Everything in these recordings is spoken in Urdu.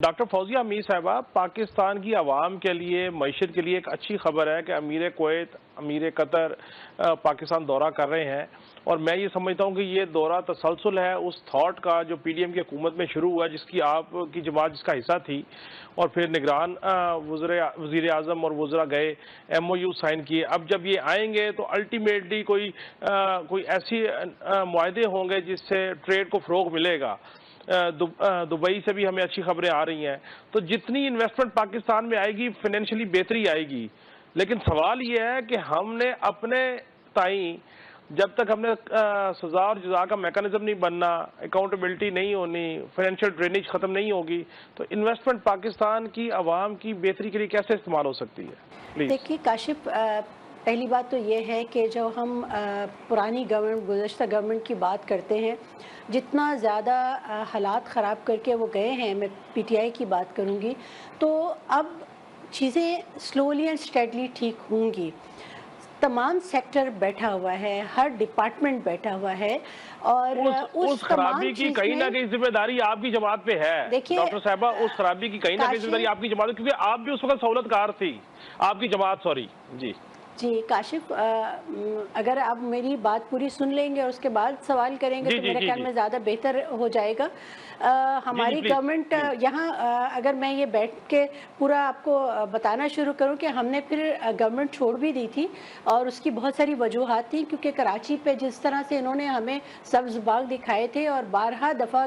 ڈاکٹر فوزیہ امیر صاحبہ، پاکستان کی عوام کے لیے، معیشت کے لیے ایک اچھی خبر ہے کہ امیر کویت، امیر قطر پاکستان دورہ کر رہے ہیں، اور میں یہ سمجھتا ہوں کہ یہ دورہ تسلسل ہے اس تھاٹ کا جو پی ڈی ایم کی حکومت میں شروع ہوا، جس کی آپ کی جماعت جس کا حصہ تھی، اور پھر نگران وزیر اعظم اور وزراء گئے، ایم او یو سائن کیے۔ اب جب یہ آئیں گے تو الٹیمیٹلی کوئی ایسی معاہدے ہوں گے جس سے ٹریڈ کو فروغ ملے گا۔ دبئی سے بھی ہمیں اچھی خبریں آ رہی ہیں، تو جتنی انویسٹمنٹ پاکستان میں آئے گی فائنینشلی بہتری آئے گی، لیکن سوال یہ ہے کہ ہم نے اپنے تائیں جب تک ہم نے سزا اور جزا کا میکانزم نہیں بننا، اکاؤنٹیبلٹی نہیں ہونی، فائنینشیل ڈرینیج ختم نہیں ہوگی، تو انویسٹمنٹ پاکستان کی عوام کی بہتری کے لیے کیسے استعمال ہو سکتی ہے؟ پلیز۔ دیکھیے کاشف، پہلی بات تو یہ ہے کہ جو ہم پرانی گورنمنٹ، گزشتہ گورنمنٹ کی بات کرتے ہیں، جتنا زیادہ حالات خراب کر کے وہ گئے ہیں، میں پی ٹی آئی کی بات کروں گی، تو اب چیزیں سلولی اینڈ اسٹیڈلی ٹھیک ہوں گی۔ تمام سیکٹر بیٹھا ہوا ہے، ہر ڈپارٹمنٹ بیٹھا ہوا ہے، اور اس تمام خرابی کی چیز کہیں میں نہ کہیں ذمہ داری آپ کی جماعت پہ ہے دیکھیے ڈاکٹر صاحبہ، اس خرابی کی کہیں نہ کہیں ذمہ داری آپ کی جماعت، کیونکہ آپ بھی اس وقت سہولت کار تھی، آپ کی جماعت، سوری جی۔ جی کاشف، اگر آپ میری بات پوری سن لیں گے اور اس کے بعد سوال کریں گے جی تو جی میرے جی خیال جی میں زیادہ بہتر ہو جائے گا۔ ہماری پلیز گورنمنٹ پلیز۔ یہاں، اگر میں یہ بیٹھ کے پورا آپ کو بتانا شروع کروں کہ ہم نے پھر گورنمنٹ چھوڑ بھی دی تھی، اور اس کی بہت ساری وجوہات تھیں، کیونکہ کراچی پہ جس طرح سے انہوں نے ہمیں سبز باغ دکھائے تھے، اور بارہا دفعہ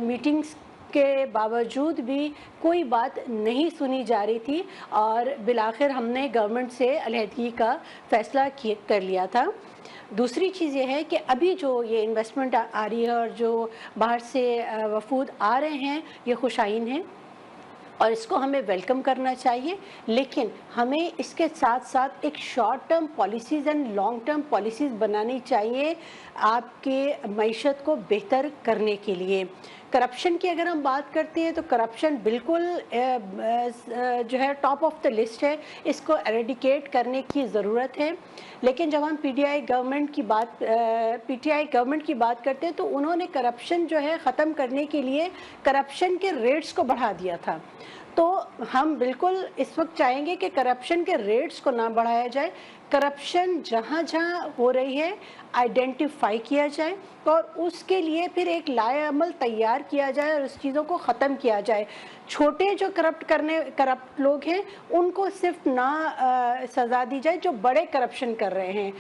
میٹنگز کے باوجود بھی کوئی بات نہیں سنی جا رہی تھی، اور بالآخر ہم نے گورنمنٹ سے علیحدگی کا فیصلہ کر لیا تھا۔ دوسری چیز یہ ہے کہ ابھی جو یہ انویسٹمنٹ آ رہی ہے اور جو باہر سے وفود آ رہے ہیں، یہ خوش آئین ہیں، اور اس کو ہمیں ویلکم کرنا چاہیے، لیکن ہمیں اس کے ساتھ ساتھ ایک short term policies and long term policies بنانی چاہیے آپ کے معیشت کو بہتر کرنے کے لیے۔ کرپشن کی اگر ہم بات کرتے ہیں تو کرپشن بالکل جو ہے ٹاپ آف دا لسٹ ہے، اس کو ایریڈیکیٹ کرنے کی ضرورت ہے، لیکن جب ہم پی ٹی آئی گورنمنٹ کی بات کرتے ہیں تو انہوں نے کرپشن جو ہے ختم کرنے کے لیے کرپشن کے ریٹس کو بڑھا دیا تھا۔ تو ہم بالکل اس وقت چاہیں گے کہ کرپشن کے ریٹس کو نہ بڑھایا جائے، کرپشن جہاں جہاں ہو رہی ہے آئیڈینٹیفائی کیا جائے، اور اس کے لیے پھر ایک لائحہ عمل تیار کیا جائے اور اس چیزوں کو ختم کیا جائے۔ چھوٹے جو کرپٹ لوگ ہیں ان کو صرف نہ سزا دی جائے، جو بڑے کرپشن کر رہے ہیں،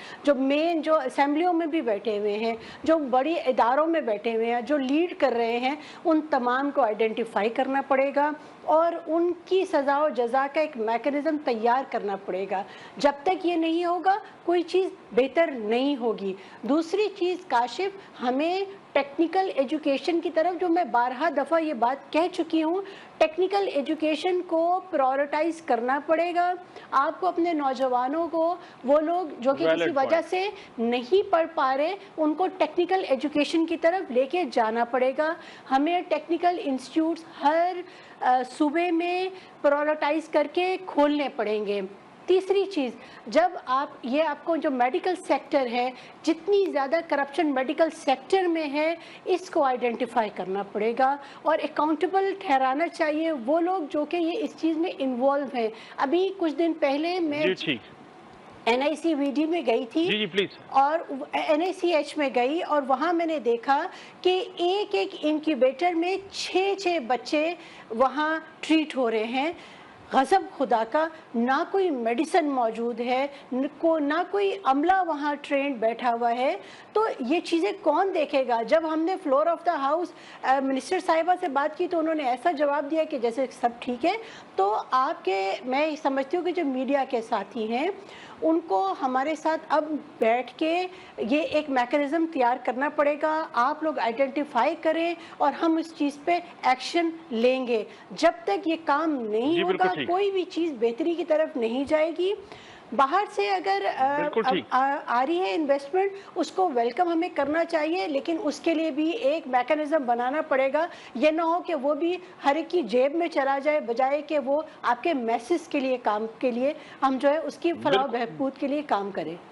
جو اسمبلیوں میں بھی بیٹھے ہوئے ہیں، جو بڑی اداروں میں بیٹھے ہوئے ہیں، جو لیڈ کر رہے ہیں، ان تمام کو آئیڈینٹیفائی کرنا پڑے گا، اور ان کی سزا و جزا کا ایک میکانزم تیار کرنا پڑے گا۔ جب تک یہ نہیں ہوگا کوئی چیز بہتر نہیں ہوگی۔ دوسری چیز کاشف، ہمیں ٹیکنیکل ایجوکیشن کی طرف، جو میں بارہا دفعہ یہ بات کہہ چکی ہوں، ٹیکنیکل ایجوکیشن کو پرائورٹائز کرنا پڑے گا۔ آپ کو اپنے نوجوانوں کو، وہ لوگ جو کہ کسی وجہ سے نہیں پڑھ پا رہے، ان کو ٹیکنیکل ایجوکیشن کی طرف لے کے جانا پڑے گا۔ ہمیں ٹیکنیکل انسٹیٹیوٹس ہر صوبے میں پرائورٹائز کر کے کھولنے پڑیں گے۔ تیسری چیز، جب آپ کو جو میڈیکل سیکٹر ہے، جتنی زیادہ کرپشن میڈیکل سیکٹر میں ہے، اس کو آئیڈینٹیفائی کرنا پڑے گا، اور اکاؤنٹیبل ٹھہرانا چاہیے وہ لوگ جو کہ یہ اس چیز میں انوالو ہیں۔ ابھی کچھ دن پہلے میں این آئی سی وی ڈی میں گئی تھی، اور این آئی سی ایچ میں گئی، اور وہاں میں نے دیکھا کہ ایک انکیوبیٹر میں 6 بچے وہاں ٹریٹ ہو رہے ہیں۔ غضب خدا کا، نہ کوئی میڈیسن موجود ہے، نہ کوئی عملہ وہاں ٹرینڈ بیٹھا ہوا ہے، تو یہ چیزیں کون دیکھے گا؟ جب ہم نے floor of the house minister صاحبہ سے بات کی تو انہوں نے ایسا جواب دیا کہ جیسے سب ٹھیک ہے۔ تو میں سمجھتی ہوں کہ جو میڈیا کے ساتھی ہیں ان کو ہمارے ساتھ اب بیٹھ کے یہ ایک میکانزم تیار کرنا پڑے گا، آپ لوگ آئیڈینٹیفائی کریں اور ہم اس چیز پہ ایکشن لیں گے۔ جب تک یہ کام نہیں ہوگا کوئی بھی چیز بہتری کی طرف نہیں جائے گی۔ باہر سے اگر آ رہی ہے انویسٹمنٹ، اس کو ویلکم ہمیں کرنا چاہیے، لیکن اس کے لیے بھی ایک میکانزم بنانا پڑے گا۔ یہ نہ ہو کہ وہ بھی ہر ایک کی جیب میں چلا جائے، بجائے کہ وہ آپ کے میسز کے لیے کام کے لیے ہم جو ہے اس کی فلاح و بہبود کے لیے کام کریں۔